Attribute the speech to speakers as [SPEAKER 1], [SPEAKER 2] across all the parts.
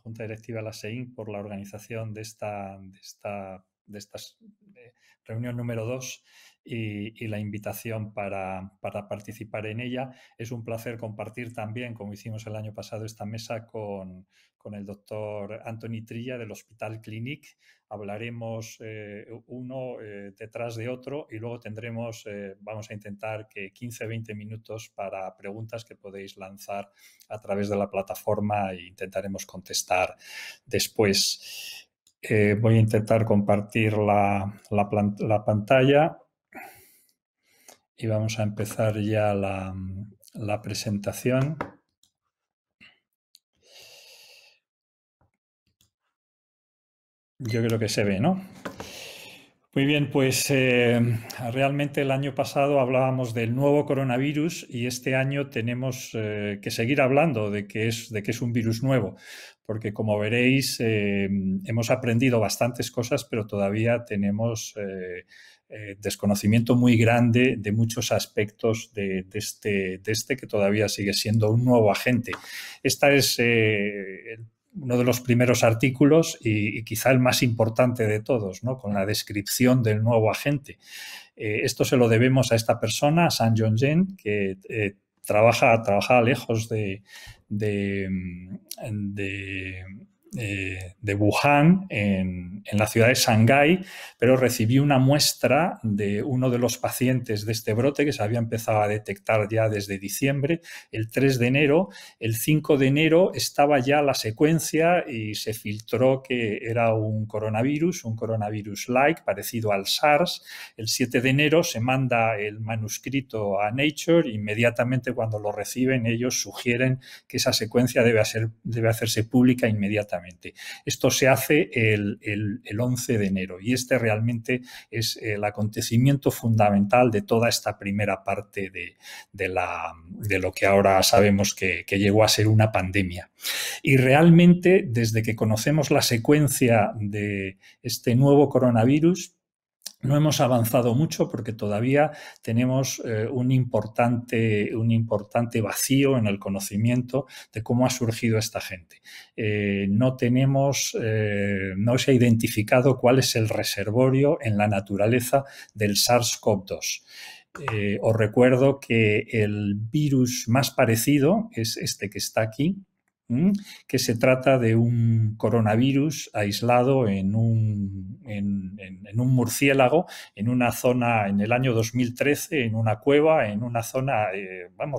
[SPEAKER 1] Junta Directiva de la SEIN por la organización de esta reunión número 2 y la invitación para participar en ella. Es un placer compartir también, como hicimos el año pasado, esta mesa con el doctor Antoni Trilla del Hospital Clínic. Hablaremos uno detrás de otro y luego tendremos, vamos a intentar que 15-20 minutos para preguntas que podéis lanzar a través de la plataforma e intentaremos contestar después. Voy a intentar compartir la pantalla y vamos a empezar ya la presentación. Yo creo que se ve, ¿no? Muy bien, pues realmente el año pasado hablábamos del nuevo coronavirus y este año tenemos que seguir hablando de que es un virus nuevo, porque como veréis hemos aprendido bastantes cosas, pero todavía tenemos desconocimiento muy grande de muchos aspectos de este que todavía sigue siendo un nuevo agente. Esta es uno de los primeros artículos y quizá el más importante de todos, ¿no? Con la descripción del nuevo agente. Esto se lo debemos a esta persona, a San Yong-jen, que trabaja lejos de Wuhan, en la ciudad de Shanghái, pero recibió una muestra de uno de los pacientes de este brote que se había empezado a detectar ya desde diciembre, el 3 de enero. El 5 de enero estaba ya la secuencia y se filtró que era un coronavirus-like, parecido al SARS. El 7 de enero se manda el manuscrito a Nature. Inmediatamente cuando lo reciben, ellos sugieren que esa secuencia debe hacerse pública inmediatamente. Esto se hace el 11 de enero y este realmente es el acontecimiento fundamental de toda esta primera parte de lo que ahora sabemos que llegó a ser una pandemia. Y realmente, desde que conocemos la secuencia de este nuevo coronavirus, no hemos avanzado mucho porque todavía tenemos un importante vacío en el conocimiento de cómo ha surgido esta gente. No se ha identificado cuál es el reservorio en la naturaleza del SARS-CoV-2. Os recuerdo que el virus más parecido es este que está aquí, que se trata de un coronavirus aislado en un murciélago, en una zona en el año 2013, en una cueva, en una zona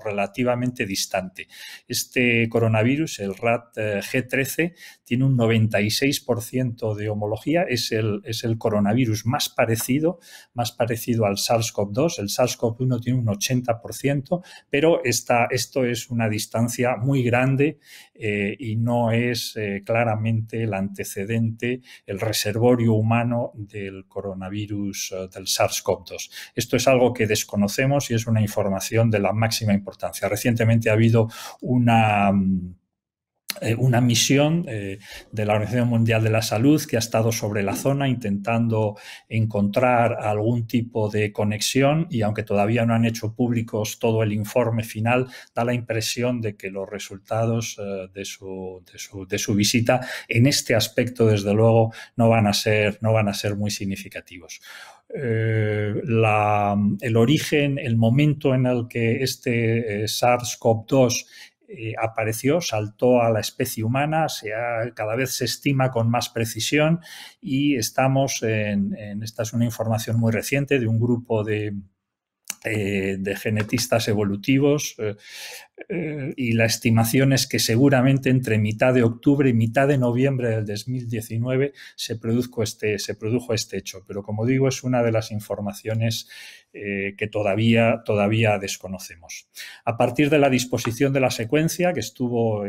[SPEAKER 1] relativamente distante. Este coronavirus, el RAT G13, tiene un 96% de homología, es el coronavirus más parecido al SARS-CoV-2. El SARS-CoV-1 tiene un 80%, pero esto es una distancia muy grande y no es claramente el antecedente, el reservorio humano del coronavirus del SARS-CoV-2. Esto es algo que desconocemos y es una información de la máxima importancia. Recientemente ha habido una misión de la Organización Mundial de la Salud que ha estado sobre la zona intentando encontrar algún tipo de conexión y aunque todavía no han hecho públicos todo el informe final, da la impresión de que los resultados de su visita en este aspecto, desde luego, no van a ser muy significativos. El origen, el momento en el que este SARS-CoV-2 apareció, saltó a la especie humana, cada vez se estima con más precisión y esta es una información muy reciente de un grupo de genetistas evolutivos y la estimación es que seguramente entre mitad de octubre y mitad de noviembre del 2019 se produjo este hecho, pero como digo es una de las informaciones que todavía desconocemos. A partir de la disposición de la secuencia que estuvo,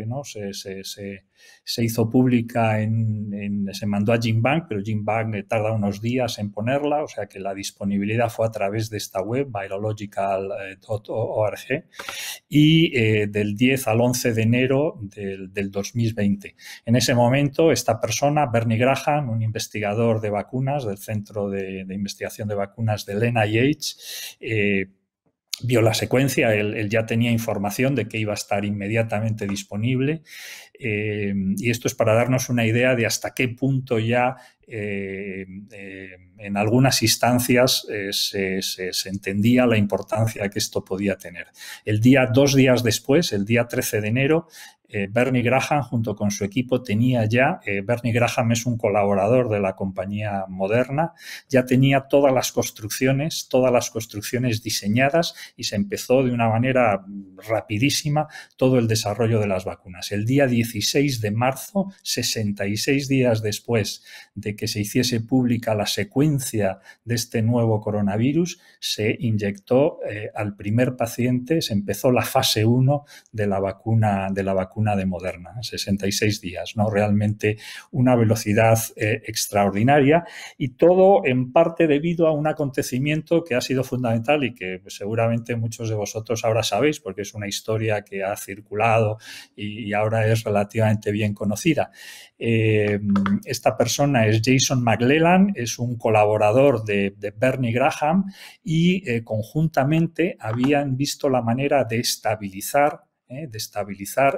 [SPEAKER 1] se hizo pública, se mandó a GenBank, pero GenBank tarda unos días en ponerla, o sea que la disponibilidad fue a través de esta web, virological.org, y del 10 al 11 de enero del 2020. En ese momento, esta persona, Bernie Graham, un investigador de vacunas del Centro de Investigación de Vacunas del NIH, vio la secuencia, él ya tenía información de que iba a estar inmediatamente disponible, y esto es para darnos una idea de hasta qué punto ya en algunas instancias se entendía la importancia que esto podía tener. 2 días después, el día 13 de enero, Bernie Graham, junto con su equipo, tenía ya, Bernie Graham es un colaborador de la compañía Moderna, ya tenía todas las construcciones diseñadas, y se empezó de una manera rapidísima todo el desarrollo de las vacunas. El día 16 de marzo, 66 días después de que se hiciese pública la secuencia de este nuevo coronavirus, se inyectó al primer paciente, se empezó la fase 1 de la vacuna de Moderna, 66 días, ¿no? Realmente una velocidad extraordinaria, y todo en parte debido a un acontecimiento que ha sido fundamental y que seguramente muchos de vosotros ahora sabéis, porque es una historia que ha circulado y ahora es relativamente bien conocida. Esta persona es Jason McClellan, es un colaborador de Bernie Graham, y conjuntamente habían visto la manera de estabilizar,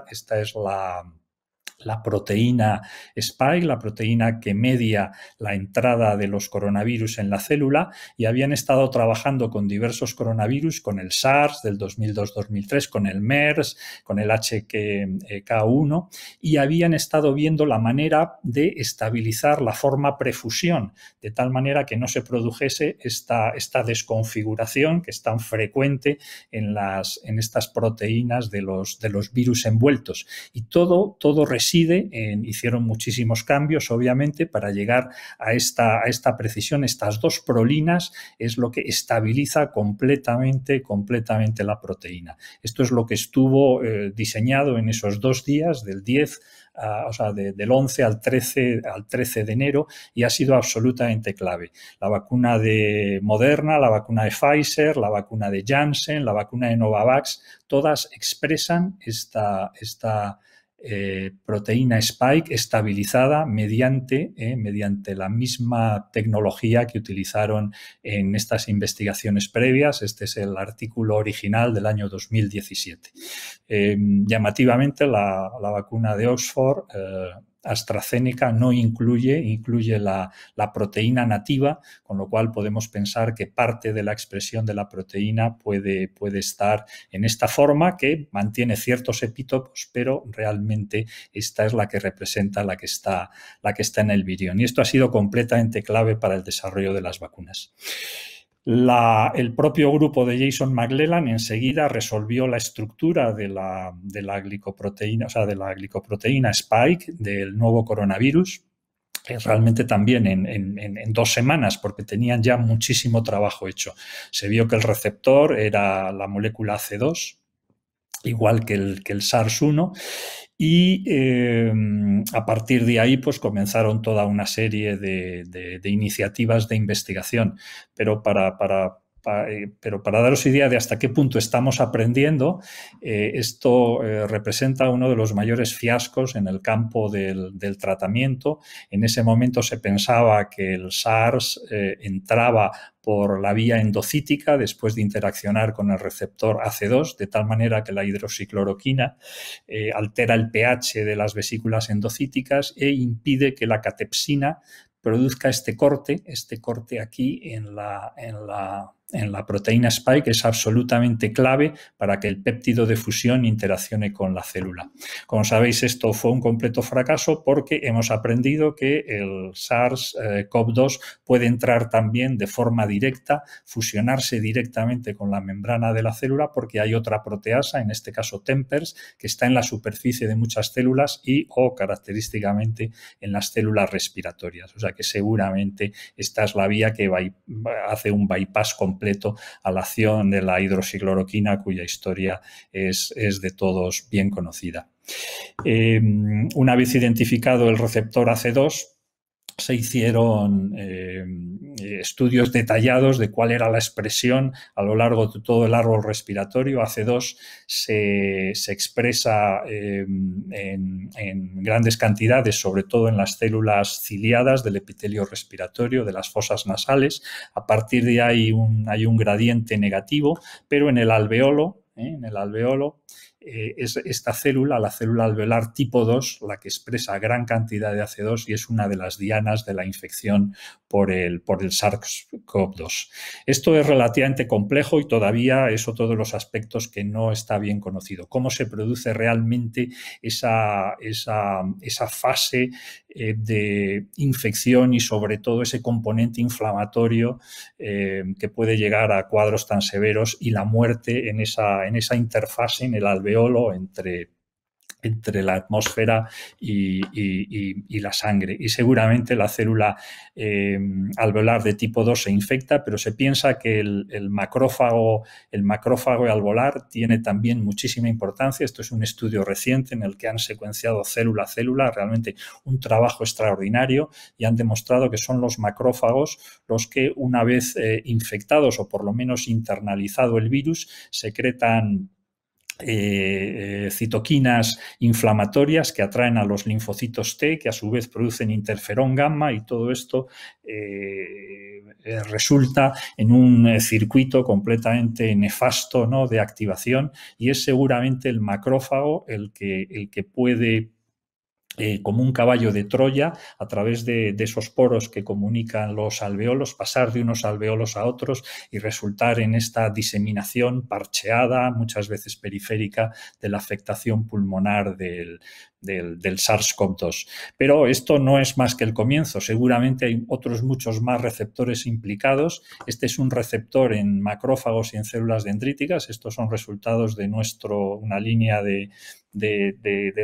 [SPEAKER 1] esta es la proteína spike, la proteína que media la entrada de los coronavirus en la célula, y habían estado trabajando con diversos coronavirus, con el SARS del 2002-2003, con el MERS, con el HK1, y habían estado viendo la manera de estabilizar la forma prefusión, de tal manera que no se produjese esta desconfiguración que es tan frecuente en estas proteínas de los virus envueltos. Y todo hicieron muchísimos cambios, obviamente, para llegar a esta precisión. Estas dos prolinas es lo que estabiliza completamente la proteína. Esto es lo que estuvo diseñado en esos 2 días, del 10, del 11 al 13 de enero, y ha sido absolutamente clave. La vacuna de Moderna, la vacuna de Pfizer, la vacuna de Janssen, la vacuna de Novavax, todas expresan esta proteína spike estabilizada mediante la misma tecnología que utilizaron en estas investigaciones previas. Este es el artículo original del año 2017. Llamativamente, la vacuna de Oxford, AstraZeneca, no incluye la proteína nativa, con lo cual podemos pensar que parte de la expresión de la proteína puede estar en esta forma, que mantiene ciertos epitopos, pero realmente esta es la que representa la que está en el virión. Y esto ha sido completamente clave para el desarrollo de las vacunas. El propio grupo de Jason McClellan enseguida resolvió la estructura de la glicoproteína, de la glicoproteína spike del nuevo coronavirus, realmente también en 2 semanas, porque tenían ya muchísimo trabajo hecho. Se vio que el receptor era la molécula AC2, igual que el SARS-1, y a partir de ahí pues comenzaron toda una serie de iniciativas de investigación. Pero para daros idea de hasta qué punto estamos aprendiendo, esto representa uno de los mayores fiascos en el campo del tratamiento. En ese momento se pensaba que el SARS entraba por la vía endocítica después de interaccionar con el receptor AC2, de tal manera que la hidroxicloroquina altera el pH de las vesículas endocíticas e impide que la catepsina produzca este corte aquí en la proteína spike. Es absolutamente clave para que el péptido de fusión interaccione con la célula. Como sabéis, esto fue un completo fracaso, porque hemos aprendido que el SARS-CoV-2 puede entrar también de forma directa, fusionarse directamente con la membrana de la célula, porque hay otra proteasa, en este caso TMPRSS, que está en la superficie de muchas células o característicamente en las células respiratorias. O sea que seguramente esta es la vía que hace un bypass completo a la acción de la hidroxicloroquina, cuya historia es de todos bien conocida. Una vez identificado el receptor AC2, se hicieron estudios detallados de cuál era la expresión a lo largo de todo el árbol respiratorio. AC2 se expresa en grandes cantidades, sobre todo en las células ciliadas del epitelio respiratorio, de las fosas nasales. A partir de ahí hay un gradiente negativo, pero en el alveolo, es esta célula, la célula alveolar tipo 2, la que expresa gran cantidad de AC2 y es una de las dianas de la infección por el SARS-CoV-2. Esto es relativamente complejo y todavía es otro de los aspectos que no está bien conocido. ¿Cómo se produce realmente esa fase de infección y sobre todo ese componente inflamatorio que puede llegar a cuadros tan severos y la muerte en esa interfase, en el alveolo entre la atmósfera y la sangre? Y seguramente la célula alveolar de tipo 2 se infecta, pero se piensa que el macrófago alveolar tiene también muchísima importancia. Esto es un estudio reciente en el que han secuenciado célula a célula, realmente un trabajo extraordinario, y han demostrado que son los macrófagos los que, una vez infectados o por lo menos internalizado el virus, secretan citoquinas inflamatorias que atraen a los linfocitos T, que a su vez producen interferón gamma, y todo esto resulta en un circuito completamente nefasto, ¿no?, de activación, y es seguramente el macrófago el que puede, como un caballo de Troya, a través de esos poros que comunican los alveolos, pasar de unos alveolos a otros y resultar en esta diseminación parcheada, muchas veces periférica, de la afectación pulmonar del SARS-CoV-2. Pero esto no es más que el comienzo. Seguramente hay otros muchos más receptores implicados. Este es un receptor en macrófagos y en células dendríticas. Estos son resultados de una línea de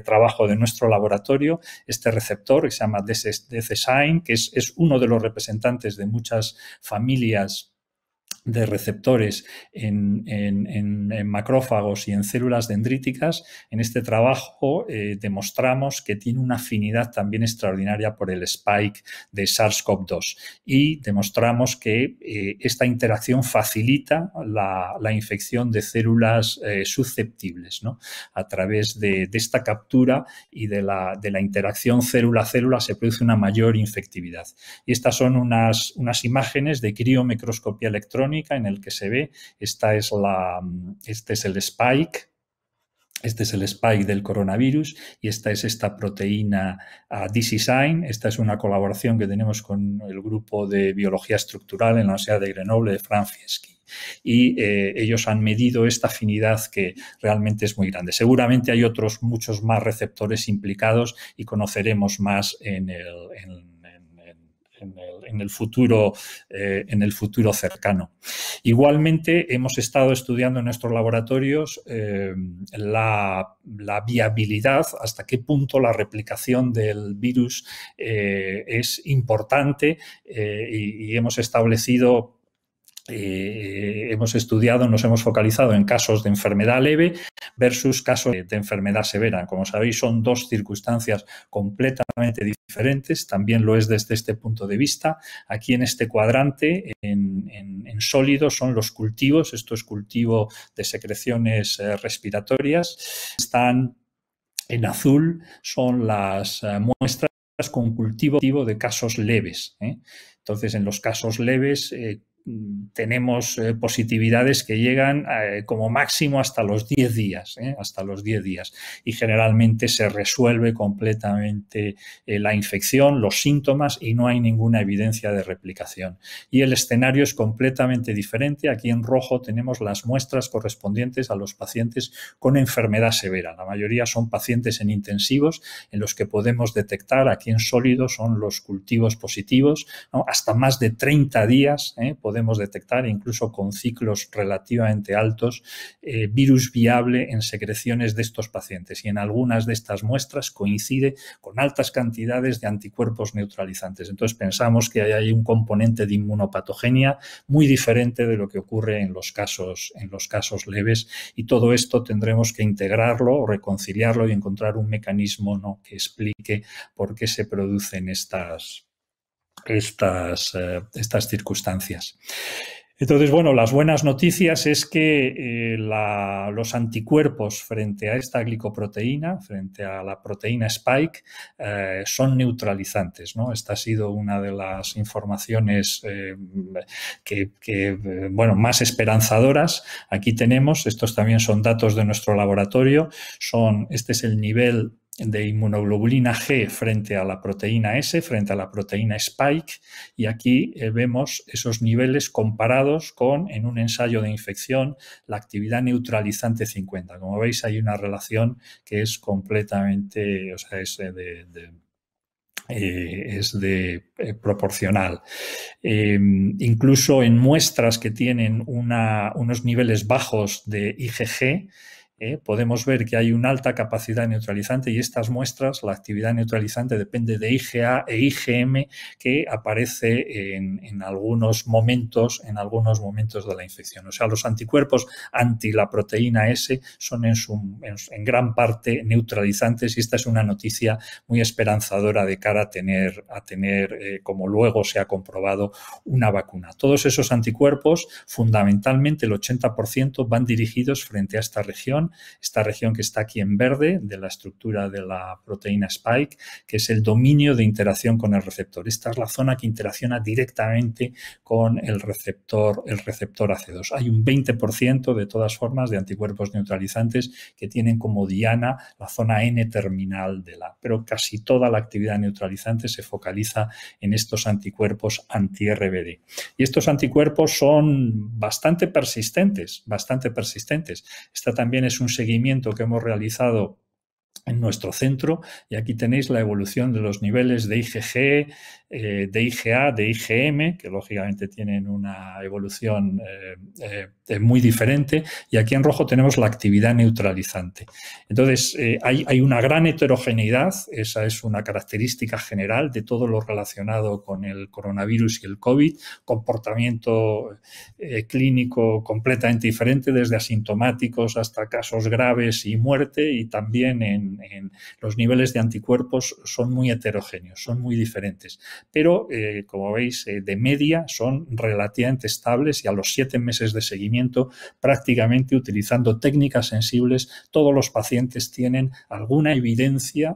[SPEAKER 1] trabajo de nuestro laboratorio. Este receptor, que se llama DCSINE, que es uno de los representantes de muchas familias de receptores en macrófagos y en células dendríticas. En este trabajo demostramos que tiene una afinidad también extraordinaria por el spike de SARS-CoV-2 y demostramos que esta interacción facilita la infección de células susceptibles, ¿no? A través de esta captura y de la interacción célula-célula se produce una mayor infectividad. Y estas son unas imágenes de criomicroscopía electrónica en el que se ve, este es el spike. Este es el spike del coronavirus y esta es esta proteína DCSINE. Esta es una colaboración que tenemos con el grupo de biología estructural en la Universidad de Grenoble de Franz Fieschi. Y ellos han medido esta afinidad que realmente es muy grande. Seguramente hay muchos más receptores implicados y conoceremos más en el futuro cercano. Igualmente, hemos estado estudiando en nuestros laboratorios la viabilidad, hasta qué punto la replicación del virus es importante, y hemos establecido, hemos estudiado, nos hemos focalizado en casos de enfermedad leve versus casos de enfermedad severa. Como sabéis, son dos circunstancias completamente diferentes, también lo es desde este punto de vista. Aquí en este cuadrante, en sólido, son los cultivos, esto es cultivo de secreciones respiratorias. Están en azul, son las muestras con cultivo de casos leves. Entonces, en los casos leves tenemos positividades que llegan como máximo hasta los 10 días, y generalmente se resuelve completamente la infección, los síntomas, y no hay ninguna evidencia de replicación. Y el escenario es completamente diferente. Aquí en rojo tenemos las muestras correspondientes a los pacientes con enfermedad severa. La mayoría son pacientes en intensivos en los que podemos detectar, aquí en sólido son los cultivos positivos, ¿no? Hasta más de 30 días podemos detectar, incluso con ciclos relativamente altos, virus viable en secreciones de estos pacientes, y en algunas de estas muestras coincide con altas cantidades de anticuerpos neutralizantes. Entonces pensamos que hay un componente de inmunopatogenia muy diferente de lo que ocurre en los casos leves, y todo esto tendremos que integrarlo o reconciliarlo y encontrar un mecanismo, ¿no?, que explique por qué se producen estas estas circunstancias. Entonces, bueno, las buenas noticias es que los anticuerpos frente a esta glicoproteína, frente a la proteína Spike, son neutralizantes, ¿no? Esta ha sido una de las informaciones bueno, más esperanzadoras. Aquí tenemos, estos también son datos de nuestro laboratorio, este es el nivel de inmunoglobulina G frente a la proteína S, frente a la proteína Spike, y aquí vemos esos niveles comparados con, en un ensayo de infección, la actividad neutralizante 50. Como veis, hay una relación que es completamente, o sea, proporcional. Incluso en muestras que tienen unos niveles bajos de IgG, podemos ver que hay una alta capacidad neutralizante, y estas muestras, la actividad neutralizante depende de IgA e IgM, que aparece en algunos momentos de la infección. O sea, los anticuerpos anti la proteína S son en gran parte neutralizantes, y esta es una noticia muy esperanzadora de cara a tener como luego se ha comprobado, una vacuna. Todos esos anticuerpos, fundamentalmente el 80%, van dirigidos frente a esta región que está aquí en verde, de la estructura de la proteína Spike, que es el dominio de interacción con el receptor. Esta es la zona que interacciona directamente con el receptor AC2. Hay un 20% de todas formas de anticuerpos neutralizantes que tienen como diana la zona N-terminal de la, pero casi toda la actividad neutralizante se focaliza en estos anticuerpos anti-RBD. Y estos anticuerpos son bastante persistentes. Esta también es un seguimiento que hemos realizado en nuestro centro, y aquí tenéis la evolución de los niveles de IgG, de IgA, de IgM, que lógicamente tienen una evolución muy diferente, y aquí en rojo tenemos la actividad neutralizante. Entonces, hay una gran heterogeneidad, esa es una característica general de todo lo relacionado con el coronavirus y el COVID, comportamiento clínico completamente diferente, desde asintomáticos hasta casos graves y muerte, y también en los niveles de anticuerpos son muy heterogéneos, son muy diferentes, pero como veis, de media son relativamente estables, y a los 7 meses de seguimiento, prácticamente utilizando técnicas sensibles, todos los pacientes tienen alguna evidencia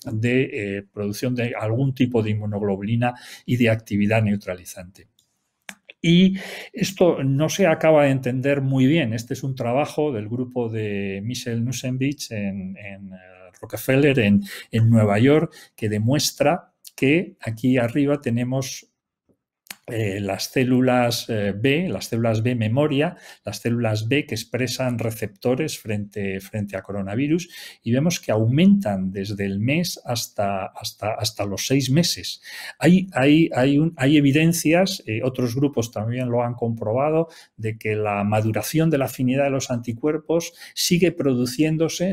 [SPEAKER 1] de producción de algún tipo de inmunoglobulina y de actividad neutralizante. Y esto no se acaba de entender muy bien. Este es un trabajo del grupo de Michel Nussbaum en Rockefeller, en Nueva York, que demuestra que aquí arriba tenemos las células B memoria, las células B que expresan receptores frente a coronavirus, y vemos que aumentan desde el mes hasta los 6 meses. Hay evidencias, otros grupos también lo han comprobado, de que la maduración de la afinidad de los anticuerpos sigue produciéndose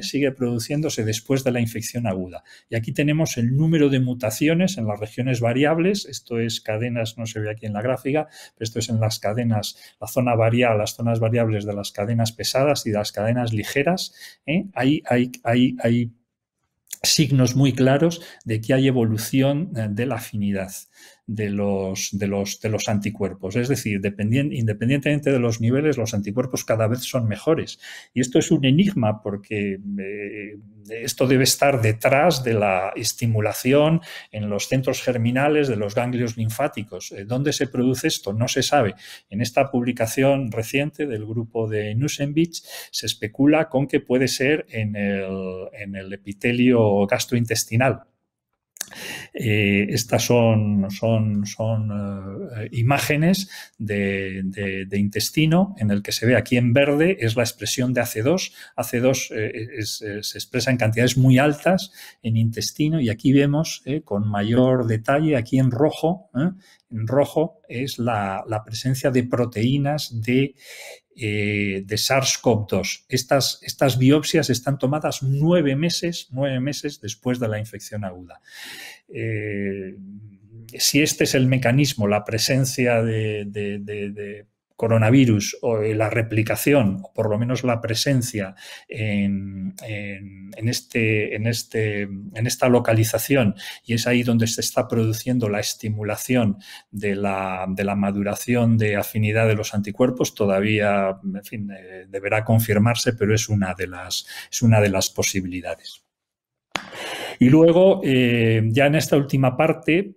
[SPEAKER 1] después de la infección aguda. Y aquí tenemos el número de mutaciones en las regiones variables. Esto es cadenas, no se ve aquí en la gráfica, pero esto es en las cadenas, las zonas variables de las cadenas pesadas y de las cadenas ligeras. Hay signos muy claros de que hay evolución de la afinidad de los anticuerpos. Es decir, independientemente de los niveles, los anticuerpos cada vez son mejores. Y esto es un enigma, porque esto debe estar detrás de la estimulación en los centros germinales de los ganglios linfáticos. ¿Dónde se produce esto? No se sabe. En esta publicación reciente del grupo de Nussbaum se especula con que puede ser en el epitelio gastrointestinal. Estas son imágenes de intestino, en el que se ve aquí en verde es la expresión de AC2. AC2 se expresa en cantidades muy altas en intestino, y aquí vemos con mayor detalle, aquí en rojo es la presencia de proteínas de SARS-CoV-2. Estas biopsias están tomadas 9 meses después de la infección aguda. Si este es el mecanismo, la presencia de coronavirus o la replicación, o por lo menos la presencia en esta localización, y es ahí donde se está produciendo la estimulación de la maduración de afinidad de los anticuerpos, todavía, en fin, deberá confirmarse, pero es una de las posibilidades. Y luego, ya en esta última parte,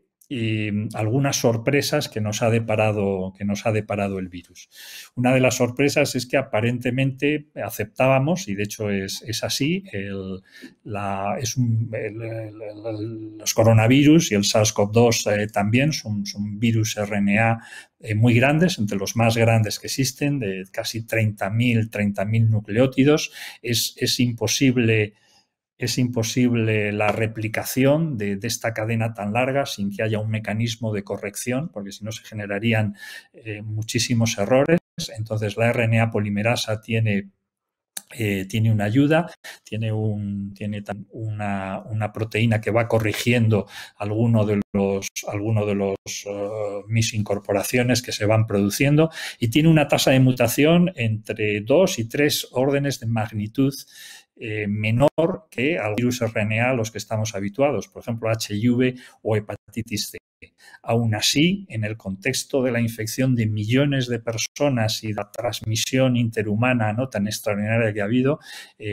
[SPEAKER 1] algunas sorpresas que nos ha deparado el virus. Una de las sorpresas es que aparentemente aceptábamos, y de hecho es así, los coronavirus y el SARS-CoV-2 también son virus RNA muy grandes, entre los más grandes que existen, de casi 30.000 nucleótidos. Es imposible la replicación de esta cadena tan larga sin que haya un mecanismo de corrección, porque si no se generarían muchísimos errores. Entonces, la RNA polimerasa tiene una ayuda, tiene una proteína que va corrigiendo alguno de los misincorporaciones que se van produciendo, y tiene una tasa de mutación entre 2 y 3 órdenes de magnitud menor que al virus RNA a los que estamos habituados, por ejemplo, HIV o hepatitis C. Aún así, en el contexto de la infección de millones de personas y la transmisión interhumana no tan extraordinaria que ha habido,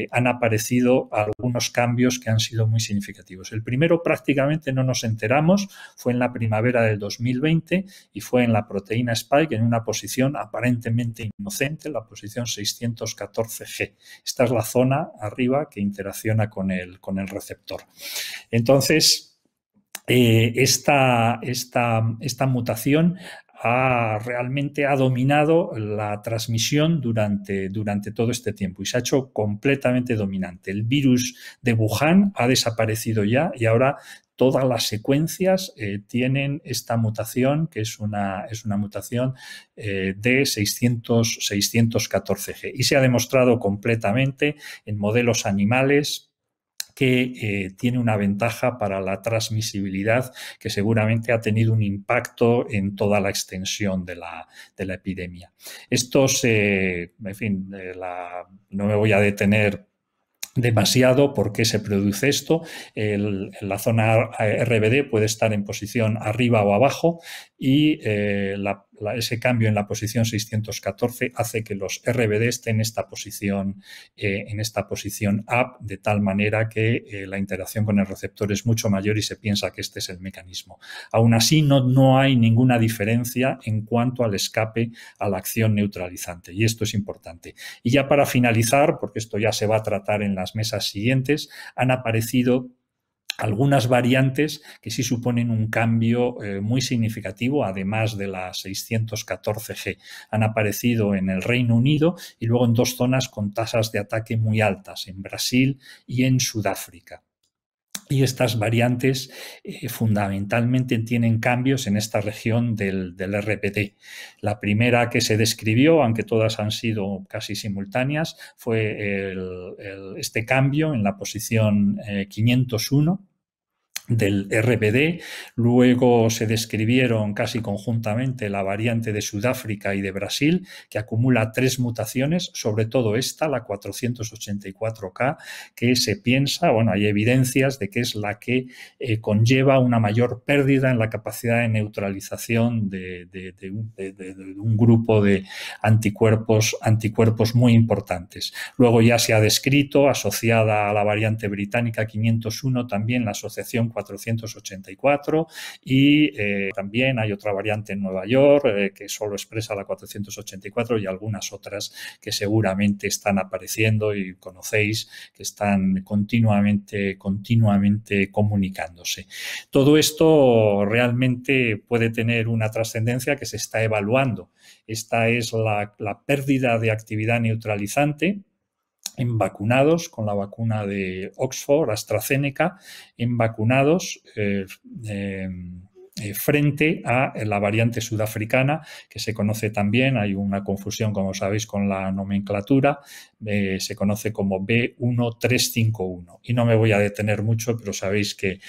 [SPEAKER 1] han aparecido algunos cambios que han sido muy significativos. El primero, prácticamente no nos enteramos, fue en la primavera del 2020 y fue en la proteína Spike en una posición aparentemente inocente, la posición 614G. Esta es la zona arriba que interacciona con el receptor. Entonces, esta mutación realmente ha dominado la transmisión durante todo este tiempo y se ha hecho completamente dominante. El virus de Wuhan ha desaparecido ya y ahora todas las secuencias tienen esta mutación, que es una mutación de 614G, y se ha demostrado completamente en modelos animales que tiene una ventaja para la transmisibilidad que seguramente ha tenido un impacto en toda la extensión de la epidemia. En fin, no me voy a detener demasiado por qué se produce esto. La zona RBD puede estar en posición arriba o abajo y ese cambio en la posición 614 hace que los RBD estén en esta posición up, de tal manera que la interacción con el receptor es mucho mayor y se piensa que este es el mecanismo. Aún así, no hay ninguna diferencia en cuanto al escape a la acción neutralizante, y esto es importante. Y ya para finalizar, porque esto ya se va a tratar en las mesas siguientes, han aparecido algunas variantes que sí suponen un cambio muy significativo, además de la 614G. Han aparecido en el Reino Unido y luego en 2 zonas con tasas de ataque muy altas, en Brasil y en Sudáfrica. Y estas variantes fundamentalmente tienen cambios en esta región del RBD. La primera que se describió, aunque todas han sido casi simultáneas, fue este cambio en la posición 501 del RBD. Luego se describieron casi conjuntamente la variante de Sudáfrica y de Brasil, que acumula 3 mutaciones, sobre todo esta, la 484K, que se piensa, hay evidencias de que es la que conlleva una mayor pérdida en la capacidad de neutralización de un grupo de anticuerpos muy importantes. Luego ya se ha descrito, asociada a la variante británica 501, también la asociación 484, y también hay otra variante en Nueva York que solo expresa la 484, y algunas otras que seguramente están apareciendo y conocéis, que están continuamente comunicándose. Todo esto realmente puede tener una trascendencia que se está evaluando. Esta es la pérdida de actividad neutralizante en vacunados con la vacuna de Oxford, AstraZeneca, en vacunados frente a la variante sudafricana, que se conoce también, hay una confusión, como sabéis, con la nomenclatura, se conoce como B1351. Y no me voy a detener mucho, pero sabéis que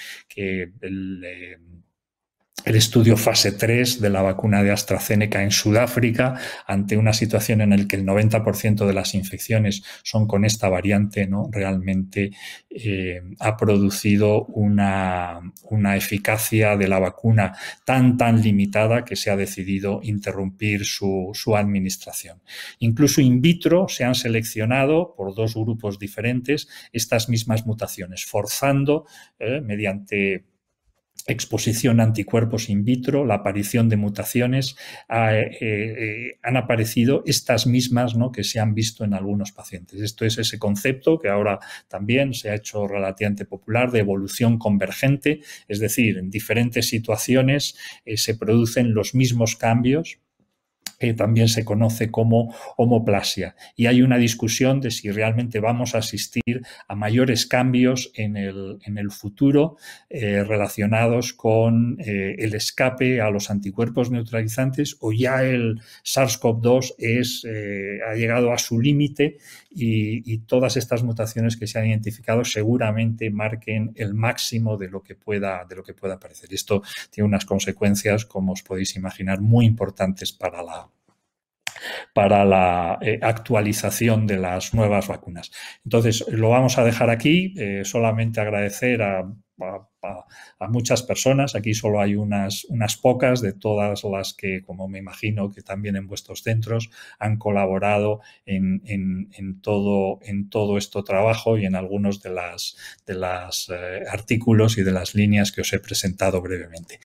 [SPEAKER 1] el estudio fase 3 de la vacuna de AstraZeneca en Sudáfrica, ante una situación en la que el 90% de las infecciones son con esta variante, ¿no? Realmente ha producido una eficacia de la vacuna tan limitada que se ha decidido interrumpir su administración. Incluso in vitro se han seleccionado por 2 grupos diferentes estas mismas mutaciones, forzando mediante exposición a anticuerpos in vitro, la aparición de mutaciones, han aparecido estas mismas, ¿no?, que se han visto en algunos pacientes. Esto es ese concepto que ahora también se ha hecho relativamente popular de evolución convergente, es decir, en diferentes situaciones se producen los mismos cambios, que también se conoce como homoplasia. Y hay una discusión de si realmente vamos a asistir a mayores cambios en el futuro relacionados con el escape a los anticuerpos neutralizantes, o ya el SARS-CoV-2 ha llegado a su límite y todas estas mutaciones que se han identificado seguramente marquen el máximo de lo que pueda aparecer. Esto tiene unas consecuencias, como os podéis imaginar, muy importantes para la actualización de las nuevas vacunas. Entonces, lo vamos a dejar aquí. Solamente agradecer a muchas personas. Aquí solo hay unas pocas de todas las que, como me imagino que también en vuestros centros, han colaborado en todo este trabajo y en algunos de los artículos y de las líneas que os he presentado brevemente.